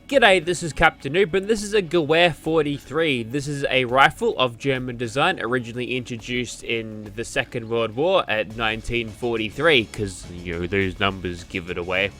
G'day, this is Captain Noob, and this is a Gewehr 43. This is a rifle of German design, originally introduced in the Second World War at 1943, because, those numbers give it away.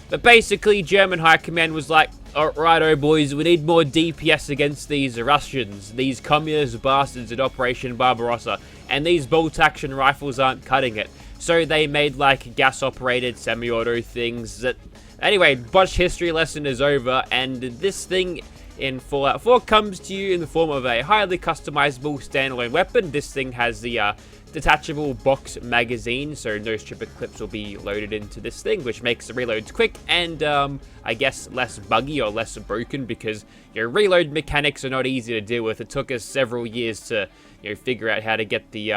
But basically, German High Command was like, alrighto boys, we need more DPS against these Russians, these communist bastards at Operation Barbarossa, and these bolt-action rifles aren't cutting it. So they made like gas-operated semi-auto things that... Anyway, botched history lesson is over, and this thing in Fallout 4 comes to you in the form of a highly customizable standalone weapon. This thing has the detachable box magazine, so no stripper clips will be loaded into this thing, which makes the reloads quick and, I guess, less buggy or less broken, because your reload mechanics are not easy to deal with. It took us several years to, figure out how to get the,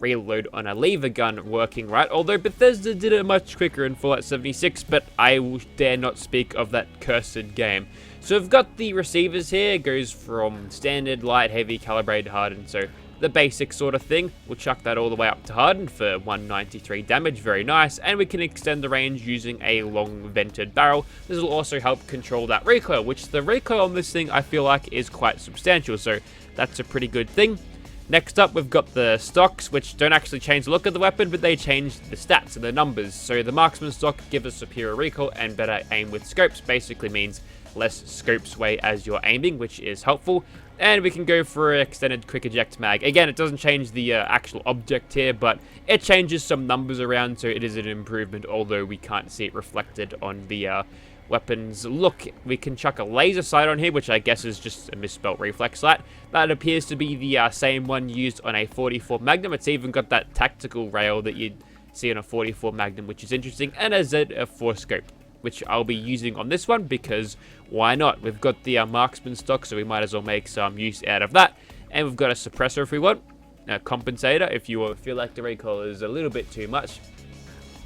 reload on a lever gun working right, although Bethesda did it much quicker in Fallout 76, but I dare not speak of that cursed game. So we've got the receivers here. It goes from standard, light, heavy, calibrated, hardened, so the basic sort of thing. We'll chuck that all the way up to hardened for 193 damage, very nice, and we can extend the range using a long vented barrel. This will also help control that recoil, which the recoil on this thing I feel like is quite substantial, so that's a pretty good thing. Next up, we've got the stocks, which don't actually change the look of the weapon, but they change the stats and the numbers. So the marksman stock gives us superior recoil and better aim with scopes, basically means less scope sway as you're aiming, which is helpful. And we can go for an extended quick eject mag. Again, it doesn't change the actual object here, but it changes some numbers around, so it is an improvement, although we can't see it reflected on the weapons. Look, we can chuck a laser sight on here, which I guess is just a misspelt reflex sight. That appears to be the same one used on a 44 Magnum. It's even got that tactical rail that you'd see on a 44 Magnum, which is interesting, and a Z4 scope, which I'll be using on this one because why not? We've got the marksman stock, so we might as well make some use out of that. And we've got a suppressor if we want, a compensator if you feel like the recoil is a little bit too much.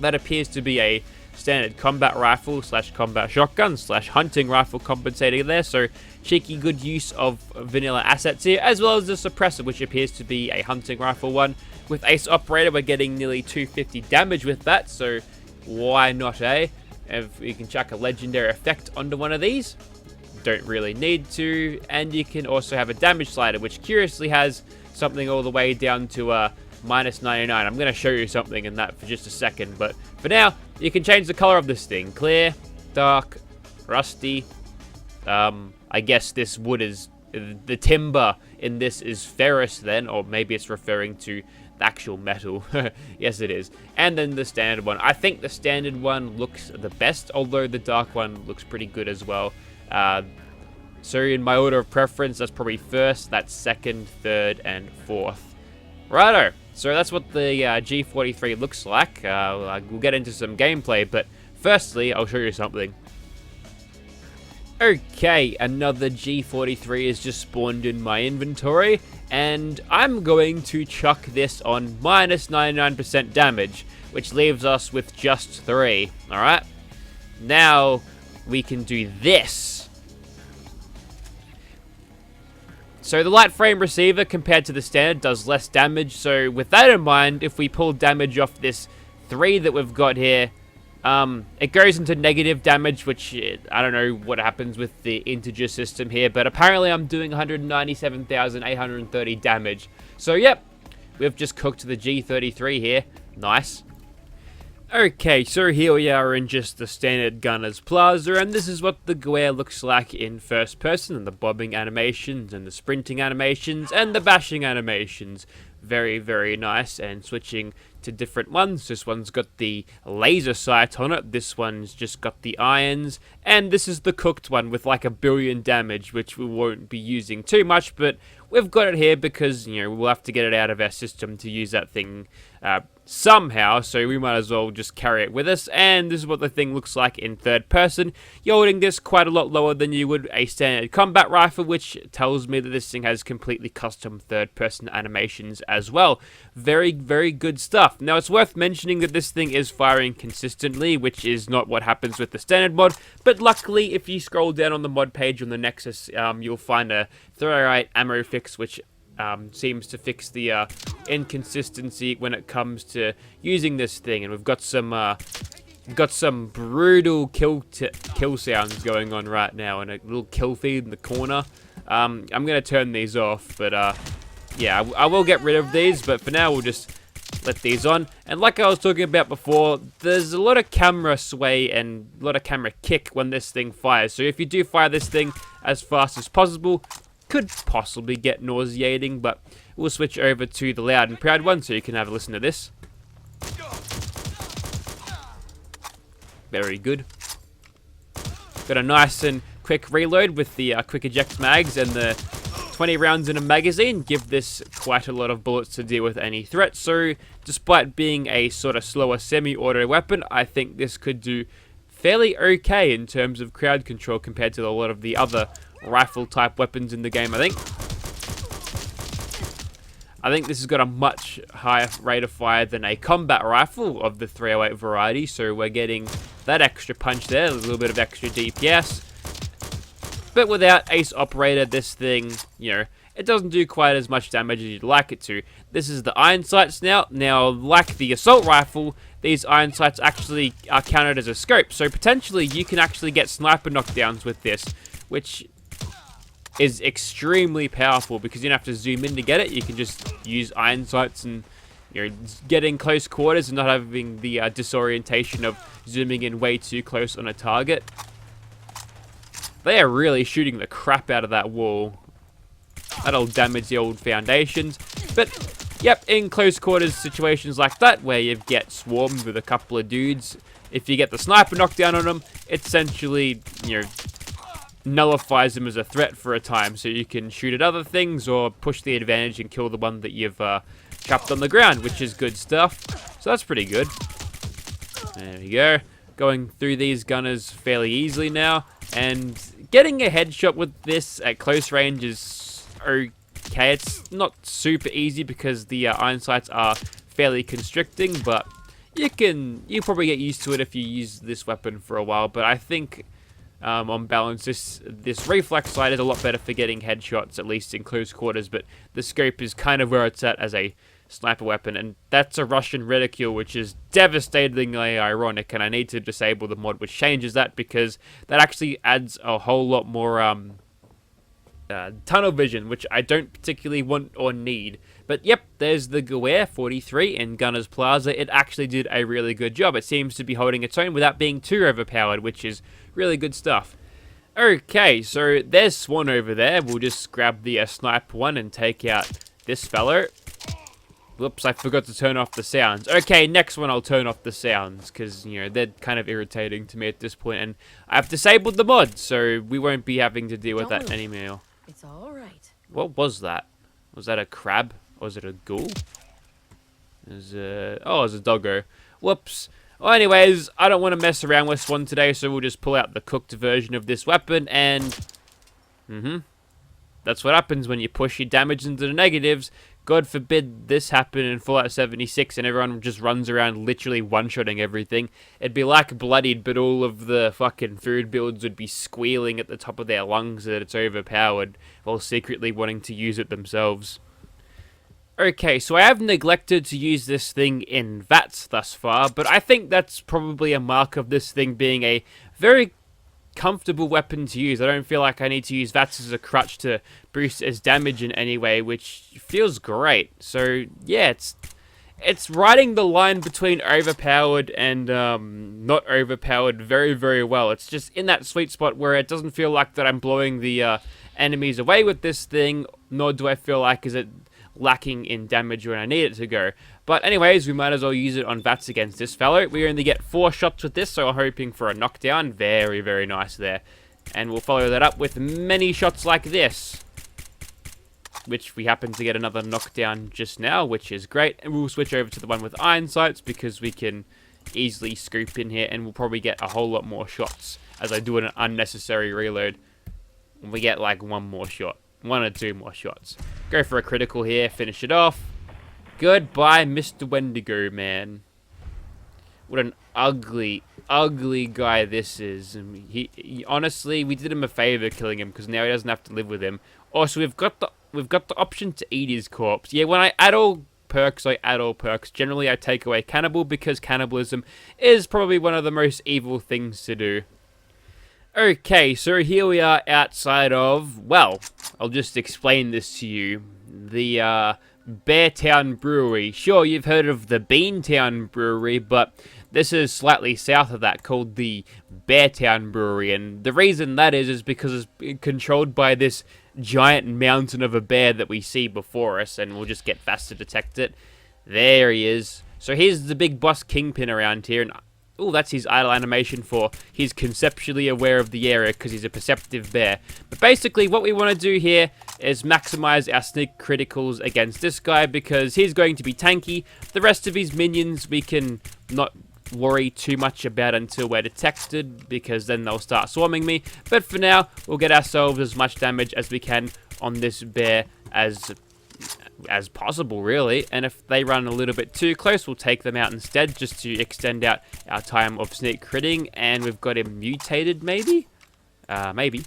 That appears to be a standard combat rifle / combat shotgun / hunting rifle compensator there, so cheeky good use of vanilla assets here, as well as the suppressor, which appears to be a hunting rifle one. With Ace Operator, we're getting nearly 250 damage with that, so why not, eh? If you can chuck a legendary effect onto one of these, don't really need to. And you can also have a damage slider, which curiously has something all the way down to minus 99. I'm going to show you something in that for just a second, but for now, you can change the color of this thing. Clear, dark, rusty. I guess this wood is, the timber in this is ferrous then, or maybe it's referring to the actual metal. Yes, it is. And then the standard one. I think the standard one looks the best, although the dark one looks pretty good as well. So in my order of preference, that's probably first, that's second, third, and fourth. Righto. So that's what the G43 looks like. We'll get into some gameplay, but firstly, I'll show you something. Okay, another G43 is just spawned in my inventory, and I'm going to chuck this on minus 99% damage, which leaves us with just 3, alright? Now, we can do this. So the light frame receiver compared to the standard does less damage, so with that in mind, if we pull damage off this 3 that we've got here, it goes into negative damage, which I don't know what happens with the integer system here, but apparently I'm doing 197,830 damage. So yep, we've just cooked the G33 here. Nice. Okay, so here we are in just the standard Gunner's Plaza, and this is what the Gewehr looks like in first person, and the bobbing animations, and the sprinting animations, and the bashing animations. Very, very nice, and switching to different ones. This one's got the laser sight on it, this one's just got the irons, and this is the cooked one with like 1 billion damage, which we won't be using too much, but we've got it here because, we'll have to get it out of our system to use that thing somehow, so we might as well just carry it with us. And this is what the thing looks like in third person. You're holding this quite a lot lower than you would a standard combat rifle, which tells me that this thing has completely custom third person animations as well. Very, very good stuff. Now, it's worth mentioning that this thing is firing consistently, which is not what happens with the standard mod, but luckily, if you scroll down on the mod page on the Nexus, you'll find a Therarite ammo fix, which seems to fix the inconsistency when it comes to using this thing. And we've got some Got some brutal kill sounds going on right now, and a little kill feed in the corner. I'm gonna turn these off, but yeah, I will get rid of these, but for now we'll just let these on. And like I was talking about before, there's a lot of camera sway and a lot of camera kick when this thing fires. So if you do fire this thing as fast as possible, could possibly get nauseating, but we'll switch over to the loud and proud one so you can have a listen to this. Very good. Got a nice and quick reload with the quick eject mags, and the 20 rounds in a magazine give this quite a lot of bullets to deal with any threat. So despite being a sort of slower semi-auto weapon, I think this could do fairly okay in terms of crowd control compared to a lot of the other rifle type weapons in the game. I think this has got a much higher rate of fire than a combat rifle of the 308 variety, so we're getting that extra punch there, a little bit of extra DPS. But without Ace Operator, this thing, you know, it doesn't do quite as much damage as you'd like it to. This is the iron sights now. Now, like the assault rifle, these iron sights actually are counted as a scope, so potentially you can actually get sniper knockdowns with this, which is extremely powerful because you don't have to zoom in to get it. You can just use iron sights and, you know, get in close quarters and not having the disorientation of zooming in way too close on a target. They are really shooting the crap out of that wall. That'll damage the old foundations. But, yep, in close quarters situations like that, where you get swarmed with a couple of dudes, if you get the sniper knockdown on them, it essentially, you know, nullifies them as a threat for a time, so you can shoot at other things or push the advantage and kill the one that you've trapped on the ground, which is good stuff. So that's pretty good. There we go. Going through these gunners fairly easily now, and getting a headshot with this at close range is okay. It's not super easy because the iron sights are fairly constricting, but you probably get used to it if you use this weapon for a while. But I think on balance, this reflex sight is a lot better for getting headshots, at least in close quarters, but the scope is kind of where it's at as a sniper weapon, and that's a Russian reticule, which is devastatingly ironic, and I need to disable the mod which changes that, because that actually adds a whole lot more tunnel vision, which I don't particularly want or need. But yep, there's the Gewehr 43 in Gunner's Plaza. It actually did a really good job. It seems to be holding its own without being too overpowered, which is really good stuff. Okay, so there's Swan over there. We'll just grab the sniper one and take out this fellow. Whoops, I forgot to turn off the sounds. Okay, next one I'll turn off the sounds, because, you know, they're kind of irritating to me at this point, and I've disabled the mod, so we won't be having to deal with that anymore. It's all right. What was that? Was that a crab? Or was it a ghoul? Oh, it was a doggo. Whoops. Well, anyways, I don't want to mess around with Swan today, so we'll just pull out the cooked version of this weapon, and that's what happens when you push your damage into the negatives. God forbid this happen in Fallout 76 and everyone just runs around literally one-shotting everything. It'd be like Bloodied, but all of the fucking food builds would be squealing at the top of their lungs that it's overpowered, while secretly wanting to use it themselves. Okay, so I have neglected to use this thing in VATS thus far, but I think that's probably a mark of this thing being a very comfortable weapon to use. I don't feel like I need to use VATS as a crutch to boost its damage in any way, which feels great. So yeah, it's riding the line between overpowered and not overpowered very, very well. It's just in that sweet spot where it doesn't feel like that I'm blowing the enemies away with this thing, nor do I feel like is it lacking in damage when I need it to go. But anyways, we might as well use it on VATS against this fellow. We only get 4 shots with this, so I'm hoping for a knockdown. Very, very nice there. And we'll follow that up with many shots like this, which we happen to get another knockdown just now, which is great. And we'll switch over to the one with iron sights, because we can easily scoop in here, and we'll probably get a whole lot more shots as I do an unnecessary reload. And we get like 1 more shot. 1 or 2 more shots. Go for a critical here, finish it off. Goodbye, Mr. Wendigo, man. What an ugly, ugly guy this is. And he honestly, we did him a favor killing him, because now he doesn't have to live with him. Also, we've got the option to eat his corpse. Yeah, when I add all perks, I add all perks. Generally, I take away cannibal because cannibalism is probably one of the most evil things to do. Okay, so here we are outside of, well, I'll just explain this to you. The Beartown Brewery. Sure, you've heard of the Beantown Brewery, but this is slightly south of that, called the Beartown Brewery. And the reason that is because it's controlled by this giant mountain of a bear that we see before us, and we'll just get fast to detect it. There he is. So here's the big boss Kingpin around here, and oh, that's his idle animation for he's conceptually aware of the area because he's a perceptive bear. But basically what we want to do here is maximize our sneak criticals against this guy because he's going to be tanky. The rest of his minions we can not worry too much about until we're detected because then they'll start swarming me. But for now, we'll get ourselves as much damage as we can on this bear as possible, really. And if they run a little bit too close, we'll take them out instead just to extend out our time of sneak critting. And we've got him mutated, maybe? Maybe.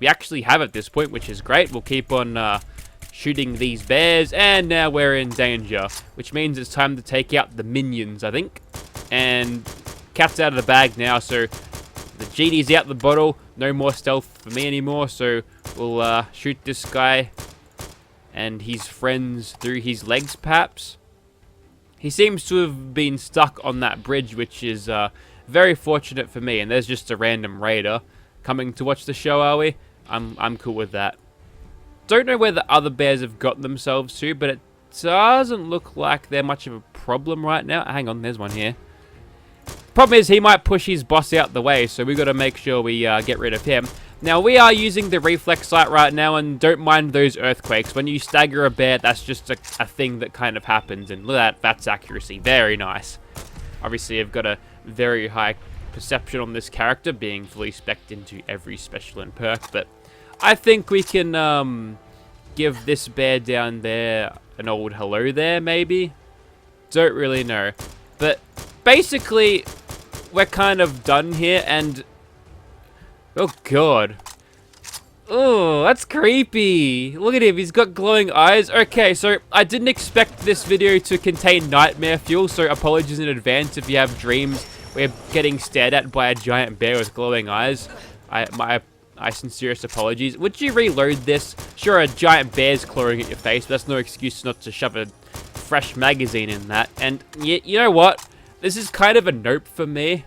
We actually have at this point, which is great. We'll keep on shooting these bears, and now we're in danger, which means it's time to take out the minions, I think. And cat's out of the bag now, so the genie's out the bottle. No more stealth for me anymore, so we'll shoot this guy and his friends through his legs, perhaps. He seems to have been stuck on that bridge, which is very fortunate for me. And there's just a random raider coming to watch the show, are we? I'm cool with that. Don't know where the other bears have got themselves to, but it doesn't look like they're much of a problem right now. Hang on, there's one here. Problem is, he might push his boss out the way, so we've got to make sure we get rid of him. Now, we are using the reflex sight right now, and don't mind those earthquakes. When you stagger a bear, that's just a thing that kind of happens, and look at that, that's accuracy. Very nice. Obviously, I've got a very high perception on this character, being fully spec'd into every special and perk, but I think we can give this bear down there an old hello there, maybe? Don't really know. But basically, we're kind of done here, and oh god. Oh, that's creepy. Look at him, he's got glowing eyes. Okay, so I didn't expect this video to contain nightmare fuel, so apologies in advance if you have dreams where you're getting stared at by a giant bear with glowing eyes. My sincerest apologies. Would you reload this? Sure, a giant bear's clawing at your face, but that's no excuse not to shove a fresh magazine in that. And you know what? This is kind of a nope for me.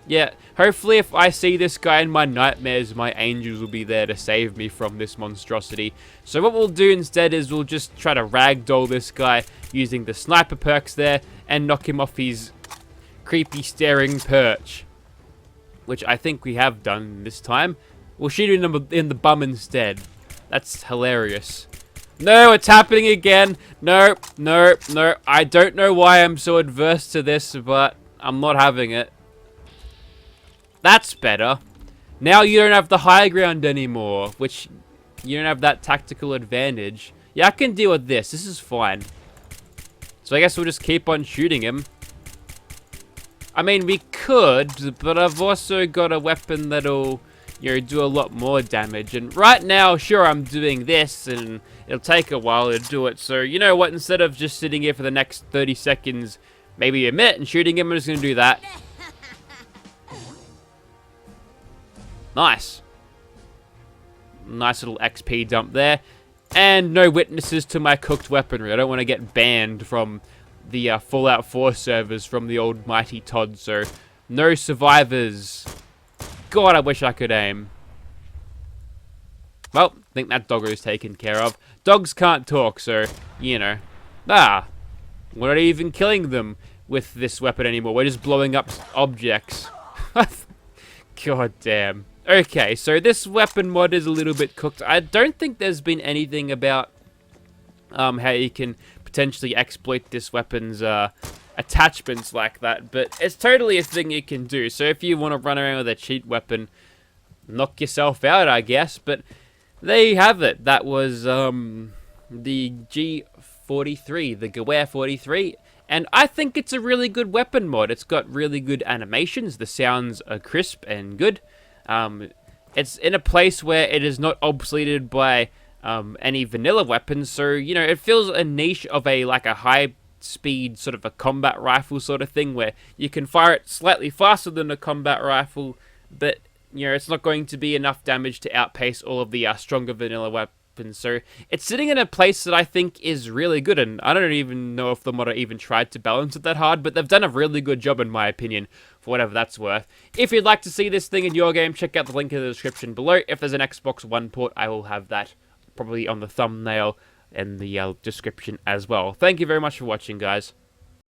Yeah, hopefully if I see this guy in my nightmares, my angels will be there to save me from this monstrosity. So what we'll do instead is we'll just try to ragdoll this guy using the sniper perks there and knock him off his creepy staring perch, which I think we have done this time. We'll shoot him in the bum instead. That's hilarious. No, it's happening again. No, no, no. I don't know why I'm so adverse to this, but I'm not having it. That's better. Now you don't have the high ground anymore, which you don't have that tactical advantage. Yeah, I can deal with this. This is fine. So I guess we'll just keep on shooting him. I mean, we could, but I've also got a weapon that'll, you know, do a lot more damage. And right now, sure, I'm doing this, and it'll take a while to do it. So, you know what? Instead of just sitting here for the next 30 seconds, maybe a minute, and shooting him, I'm just going to do that. Nice. Nice little XP dump there. And no witnesses to my cooked weaponry. I don't want to get banned from the Fallout 4 servers from the old mighty Todd, so no survivors. God, I wish I could aim. Well, I think that doggo's taken care of. Dogs can't talk, so, you know. We're not even killing them with this weapon anymore. We're just blowing up objects. God damn. Okay, so this weapon mod is a little bit cooked. I don't think there's been anything about how you can potentially exploit this weapon's attachments like that, but it's totally a thing you can do. So if you want to run around with a cheat weapon, knock yourself out, I guess. But there you have it. That was the G43, the Gewehr 43. And I think it's a really good weapon mod. It's got really good animations. The sounds are crisp and good. It's in a place where it is not obsoleted by any vanilla weapons. So, you know, it fills a niche of a high speed sort of a combat rifle sort of thing where you can fire it slightly faster than a combat rifle, but you know, it's not going to be enough damage to outpace all of the stronger vanilla weapons. So it's sitting in a place that I think is really good, and I don't even know if the modder even tried to balance it that hard, but they've done a really good job in my opinion, for whatever that's worth. If you'd like to see this thing in your game, check out the link in the description below. If there's an Xbox One port, I will have that probably on the thumbnail and the description as well. Thank you very much for watching, guys.